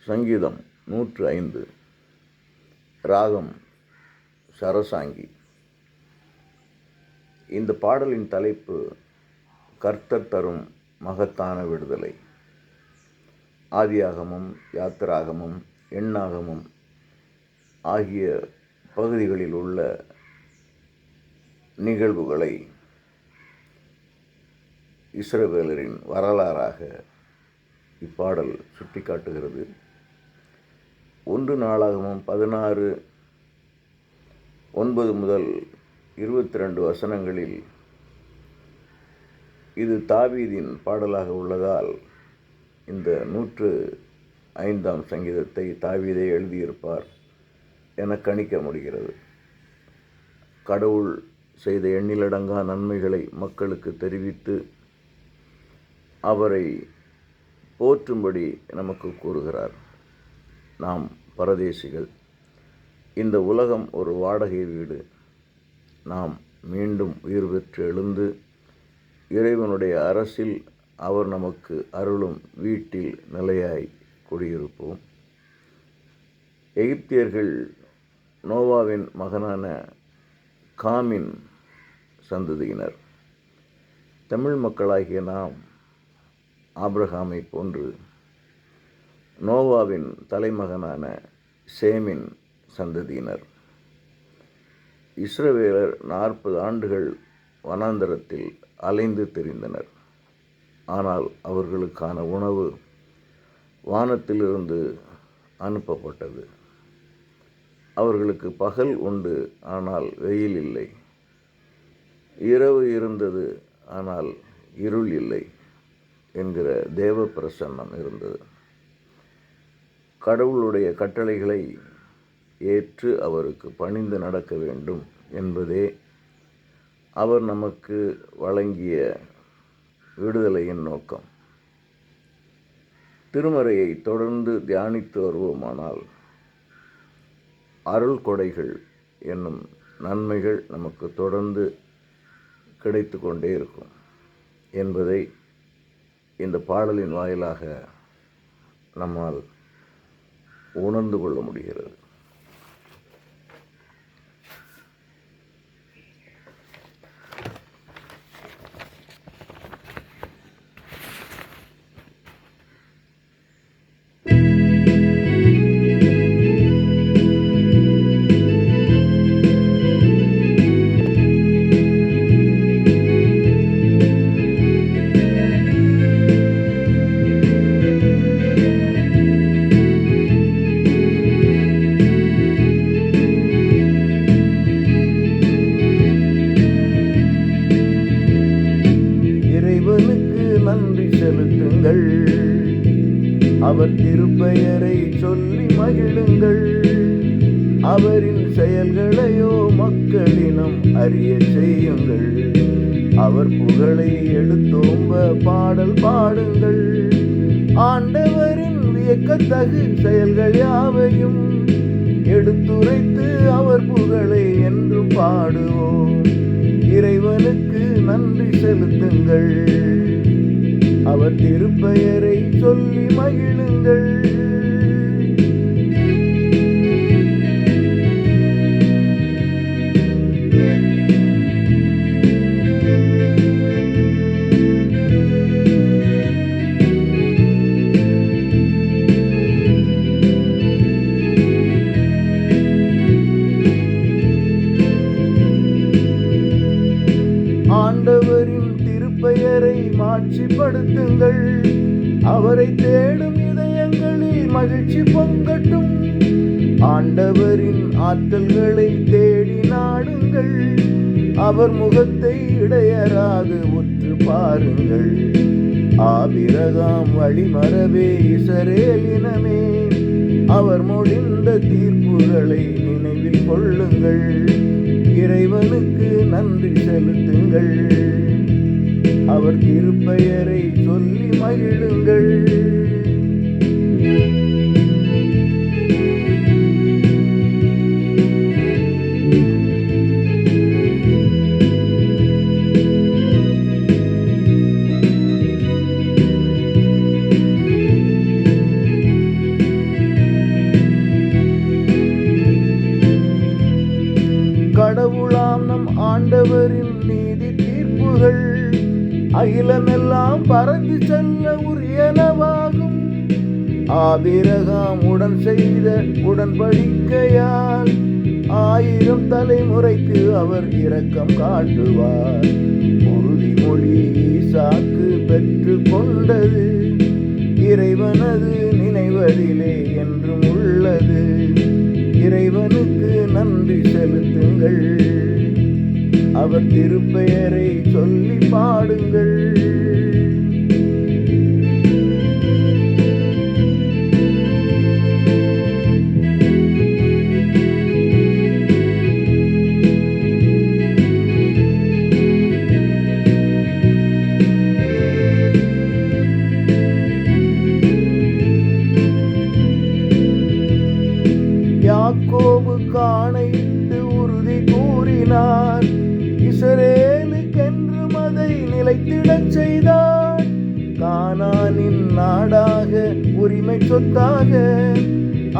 சங்கீதம் 105. ராகம் சரசாங்கி. இந்த பாடலின் தலைப்பு கர்த்தர் தரும் மகத்தான விடுதலை. ஆதியாகமம், யாத்திராகமம், எண்ணாகமம் ஆகிய பகுதிகளில் உள்ள நிகழ்வுகளை இஸ்ரவேலரின் வரலாறாக இப்பாடல் சுட்டிக்காட்டுகிறது. 1 நாளாகமம் 16:9 முதல் 22 வசனங்களில் இது தாவீதின் பாடலாக உள்ளதால் இந்த 105ஆம் சங்கீதத்தை தாவீதே எழுதியிருப்பார் என கணிக்க முடிகிறது. கடவுள் செய்த எண்ணிலடங்கா நன்மைகளை மக்களுக்கு தெரிவித்து அவரை போற்றும்படி நமக்கு கூறுகிறார். நாம் பரதேசிகள். இந்த உலகம் ஒரு வாடகை வீடு. நாம் மீண்டும் உயிர் பெற்று எழுந்து இறைவனுடைய அரசில் அவர் நமக்கு அருளும் வீட்டில் நிலையாய் குடியிருப்போம். எகிப்தியர்கள் நோவாவின் மகனான காமின் சந்ததியினர். தமிழ் மக்களாகிய நாம் ஆபிரகாமை போன்று நோவாவின் தலைமகனான சேமின் சந்ததியினர். இஸ்ரவேலர் 40 ஆண்டுகள் வனாந்தரத்தில் அலைந்து திரிந்தனர். ஆனால் அவர்களுக்கான உணவு வானத்திலிருந்து அனுப்பப்பட்டது. அவர்களுக்கு பகல் உண்டு, ஆனால் வெயில் இல்லை. இரவு இருந்தது, ஆனால் இருள் இல்லை என்கிற தேவ பிரசன்னம் இருந்தது. கடவுளுடைய கட்டளைகளை ஏற்று அவருக்கு பணிந்து நடக்க வேண்டும் என்பதே அவர் நமக்கு வழங்கிய விடுதலையின் நோக்கம். திருமறையை தொடர்ந்து தியானித்து வருவோமானால் அருள் கொடைகள் என்னும் நன்மைகள் நமக்கு தொடர்ந்து கிடைத்து கொண்டே இருக்கும் என்பதை இந்த பாடலின் வாயிலாக நம்மால் உணர்ந்து கொள்ள முடிகிறது. நன்றி செலுத்துங்கள், அவர் திருப்பெயரை சொல்லி மகிழுங்கள். அவரின் செயல்களையோ மக்களினம் அறிய செய்யுங்கள். அவர் புகழை எடுத்தோம்ப பாடல் பாடுங்கள். ஆண்டவரின் வியக்கத்தகு செயல்கள் யாவையும் எடுத்துரைத்து அவர் புகழை என்றும் பாடுவோம். இறைவனுக்கு நன்றி செலுத்துங்கள், அவர் திருப்பெயரை சொல்லி மகிழுங்கள். ஆண்டவரின் திருப்பெயரை மாட்சிப்படுத்துங்கள். அவரை தேடும் இதயங்களில் மகிழ்ச்சி பொங்கட்டும். ஆண்டவரின் ஆற்றல்களை தேடி நாடுங்கள். அவர் முகத்தை இடையராது உற்று பாருங்கள். ஆபிரகாம் வழிமரபே இஸ்ரவேலினமே, அவர் முடிந்த தீர்ப்புகளை நினைவில் கொள்ளுங்கள். இறைவனுக்கு நன்றி செலுத்துங்கள், அவர் திருப்பெயரை சொல்லி மகிழுங்கள். ஆபிரகாம் உடன் செய்த உடன்படிக்கையால் 1000 தலைமுறைக்கு அவர் இரக்கம் காட்டுவார். உறுதிமொழி ஈசாக்கு பெற்று கொண்டது, இறைவனது நினைவதிலே என்றும் உள்ளது. இறைவனுக்கு நன்றி செலுத்துங்கள், அவர் திருப்பெயரை சொல்லி பாடுங்கள். யாக்கோபு காணையிட்டு உறுதி கூறினார், இஸ்ரவேலுக்கென்றும் அதை நிலைத்திடச் செய்தார். கானானின் நாடாக உரிமை சொத்தாக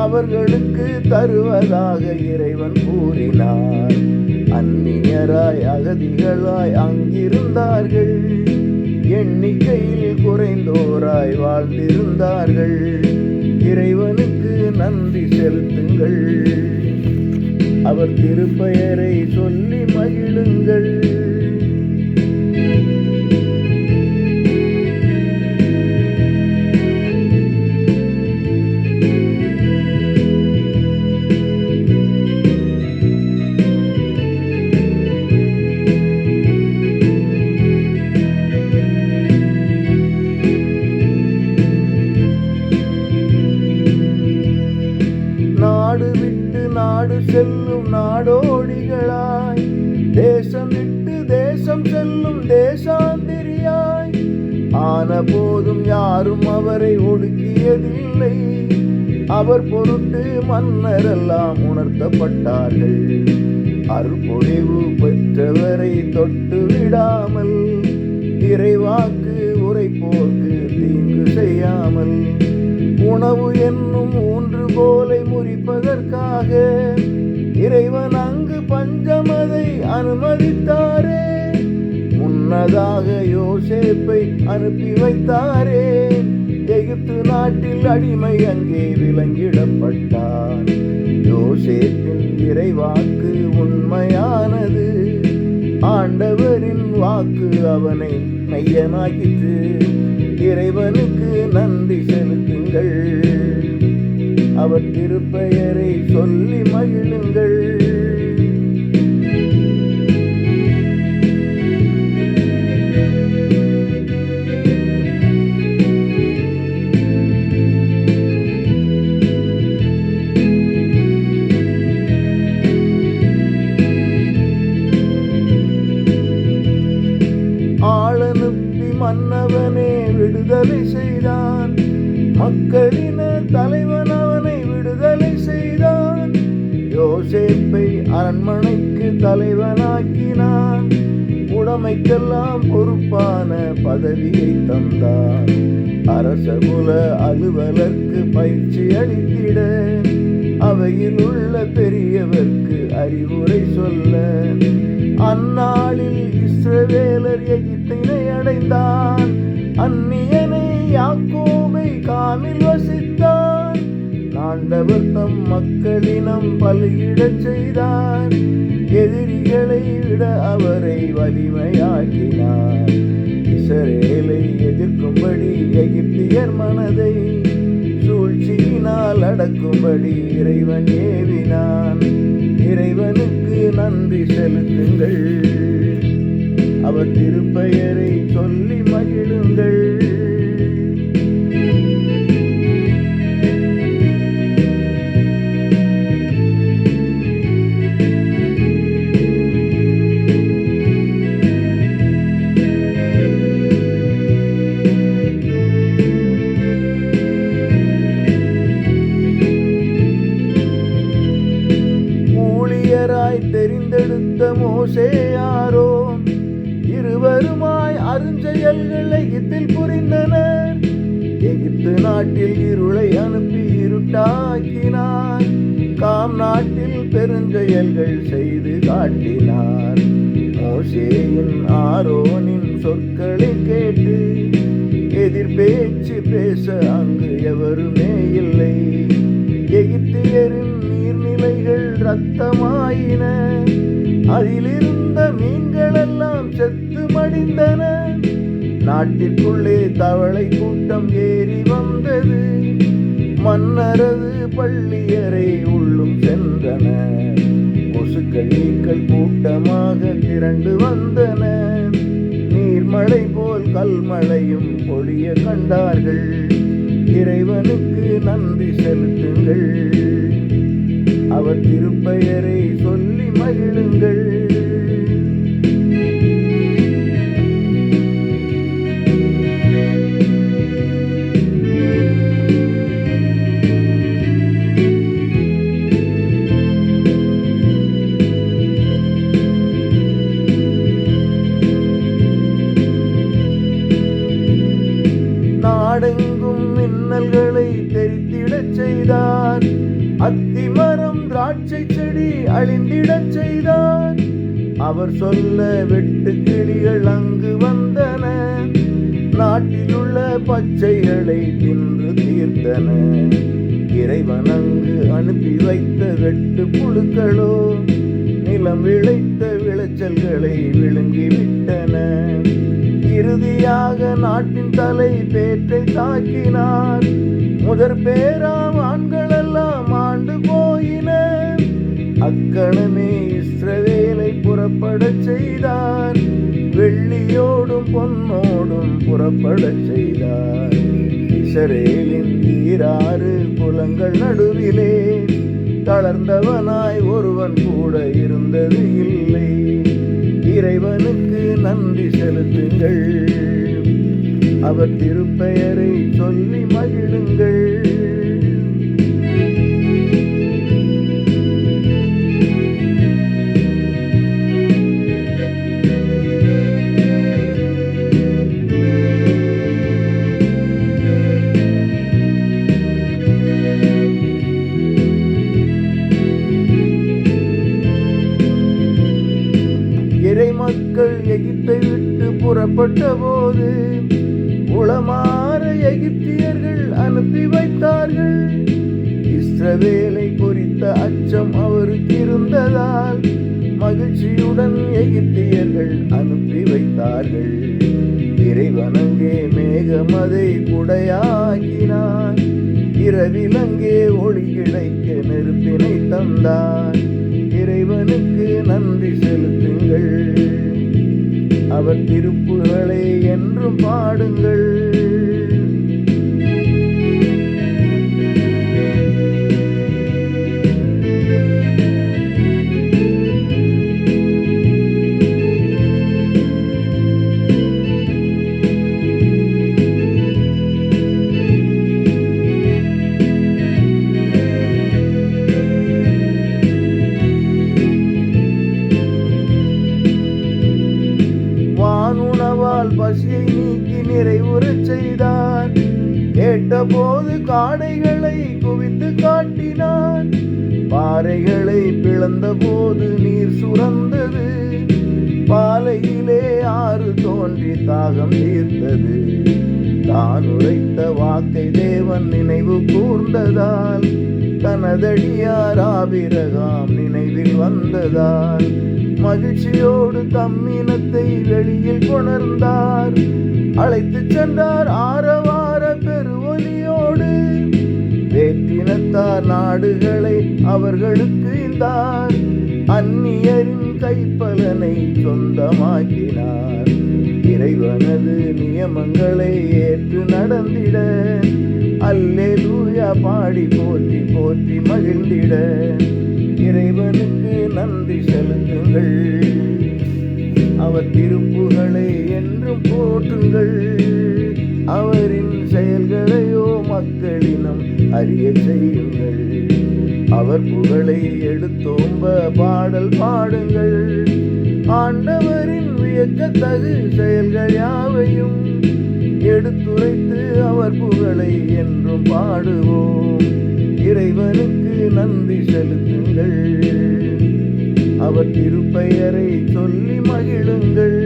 அவர்களுக்கு தருவதாக இறைவன் கூறினார். அந்நியராய் அகதிகளாய் அங்கிருந்தார்கள், எண்ணிக்கையில் குறைந்தோராய் வாழ்ந்திருந்தார்கள். இறைவனுக்கு நன்றி செலுத்துங்கள், அவர் திருப்பெயரை சொல்லி மகிழுங்கள். நாடு விட்டு நாடு செல்லும் நாடோடிகளாய், தேசம் விட்டு தேசம் செல்லும் தேசாந்திரியாய், ஆன போதும் யாரும் அவரை ஒடுக்கியதில்லை. அவர் பொருட்டு மன்னரெல்லாம் உணர்த்தப்பட்டார்கள். அருள்பொழிவு பெற்றவரை தொட்டு விடாமல், இறைவாக்கு உரைப்போர்க்கு தீங்கு செய்யாமல், உணவு என்னும் ஊன்றுகோலை முறிப்பதற்காக இறைவன் அங்கு பஞ்சமதை அனுமதித்தாரே. முன்னதாக யோசேப்பை அனுப்பி வைத்தாரே. எகிப்து நாட்டில் அடிமை அங்கே விலங்கிடப்பட்டான். யோசேப்பின் இறைவாக்கு உண்மையானது, ஆண்டவரின் வாக்கு அவனை மையனாக்கிற்று. இறைவனுக்கு நன்றி செலுத்துங்கள், அவர் திருப்பெயரை சொல்லி மகிழுங்கள். ஆளனுப்பி மன்னவனே விடுதலை செய்தான், மக்களின தலைவன் அவனை விடுதலை செய்தான். யோசேப்பை அரண்மனைக்கு தலைவனாக்கினான், உடைமைக்கெல்லாம் பொறுப்பான பதவியை தந்தான். அரசகுல அலுவலர்க்கு பயிற்சி அளித்திட, அவையில் உள்ள பெரியவர்க்கு அறிவுரை சொல்ல, அந்நாளில் இஸ்ரவேலர் எகிப்தினை அடைந்தான். அந்நியனை யாக்கோபை காமில் வசித்தான். ஆண்டவர் தம் மக்களினம் பலியிடச் செய்தார், எதிரிகளை விட அவரை வலிமையாக்கினார். இஸ்ரவேலை எதிர்க்கும்படி எகிப்தியர் மனதை சூழ்ச்சியினால் அடக்கும்படி இறைவன் ஏவினான். இறைவனுக்கு நன்றி செலுத்துங்கள், அவர் திருப்பெயரை சொல்லி மகிழுங்கள். தெரிந்தெடுத்த மோசே ஆரோன் இருவருமாய் அருஞ்செயல்கள் எகிப்தில் புரிந்தனர். எகிப்து நாட்டில் இருளை அனுப்பி இருட்டாக்கினார், காம் நாட்டில் பெருஞ்செயல்கள் செய்து காட்டினார். மோசேயின் ஆரோனின் சொற்களை கேட்டு எதிர் பேச்சு பேச அங்கு எவருமே இல்லை. எகிப்தியரின் நீர்நிலைகள் இரத்தமாயின, அதிலிருந்த மீன்கள் எல்லாம் செத்து மடிந்தன. நாட்டிற்குள்ளே தவளை கூட்டம் ஏறி வந்தது, மன்னரது பள்ளியறை உள்ளும் சென்றன. கொசுக்கள் ஈக்கள் கூட்டமாக திரண்டு வந்தன, நீர்மழை போல் கல்மழையும் பொழிய கண்டார்கள். இறைவனுக்கு நன்றி செலுத்துங்கள், அவர் திருப்பெயரை சொல்லி மகிழுங்கள். நாடெங்கும் மின்னல்களை தெரித்திடச் செய்தார், அத்திமரம் திராட்சை செடி அழிந்திடச் செய்தார். அவர் சொல்ல வெட்டு கிளிகள் அங்கு வந்தன, நாட்டிலுள்ள பச்சைகளை தின்று தீர்த்தன. இறைவன் அங்கு அனுப்பி வைத்த வெட்டு புழுக்களோ நிலம் விளைத்த விளைச்சல்களை விழுங்கிவிட்டன. இறுதியாக நாட்டின் தலை பேற்றை தாக்கினார், முதற் பேராம் ஆண்களெல்லாம் ஆண்டு போயின. அக்கணமே இஸ்ரவேலை புறப்படச் செய்தார், வெள்ளியோடும் பொன்னோடும் புறப்படச் செய்தார். இஸ்ரவேலின் ஈராறு குலங்கள் நடுவிலே தளர்ந்தவனாய் ஒருவன் கூட இருந்தது இல்லை. இறைவனுக்கு நன்றி செலுத்துங்கள், அவர் திருப்பெயரை சொல்லி மகிழுங்கள். இறை மக்கள் எகிப்தை விட்டு புறப்பட்ட போது உளமாற எகிப்தியர்கள் அனுப்பி வைத்தார்கள். இஸ்ரவேலை குறித்த அச்சம் அவருக்கு இருந்ததால் மகிழ்ச்சியுடன் எகிப்தியர்கள் அனுப்பி வைத்தார்கள். இறைவன் அங்கே மேகம் அதை குடையாக்கினார், இரவில் அங்கே ஒளி கிடைக்க நெருப்பினை தந்தார். இறைவனுக்கு நன்றி செலுத்துங்கள், அவர் திருப்புகளை என்றும் பாடுங்கள். பசியை நீக்கி நிறைவுறச் செய்தார், கேட்டபோது காடைகளை குவித்து காட்டினார். பாறைகளை பிளந்த போது நீர் சுரந்தது, பாலையிலே ஆறு தோன்றி தாகம் தீர்த்தது. தான் உரைத்த வாக்கை தேவன் நினைவு கூர்ந்ததால், தனதடியார் ஆபிரகாம் நினைவில் வந்ததால் மகிழ்ச்சியோடு தம்மினத்தை வெளியில் கொணர்ந்தார். அழைத்து சென்றார் ஆரவார பெருவொலியோடு, வேற்றினத்தார் நாடுகளை அவர்களுக்கு ஈந்தார். அந்நியரின் கைப்பலனை சொந்தமாக்கினார். இறைவனது நியமங்களை ஏற்று நடந்திட அல்லேலூயா பாடி போற்றி போற்றி மகிழ்ந்திட இறைவனுக்கு நன்றி செலுத்துங்கள், அவர் திருப்புகளை என்றும் போற்றுங்கள். அவரின் செயல்களையோ மக்களினம் அறிய செய்யுங்கள். அவர் புகழை எடுத்தோம்ப பாடல் பாடுங்கள். ஆண்டவரின் வியக்கத்தகு செயல்கள் யாவையும் எடுத்துரைத்து அவர் புகழை என்றும் பாடுவோம். இறைவனுக்கு நன்றி செலுத்துங்கள், அவர் திருப்பெயரை சொல்லி மகிழுங்கள்.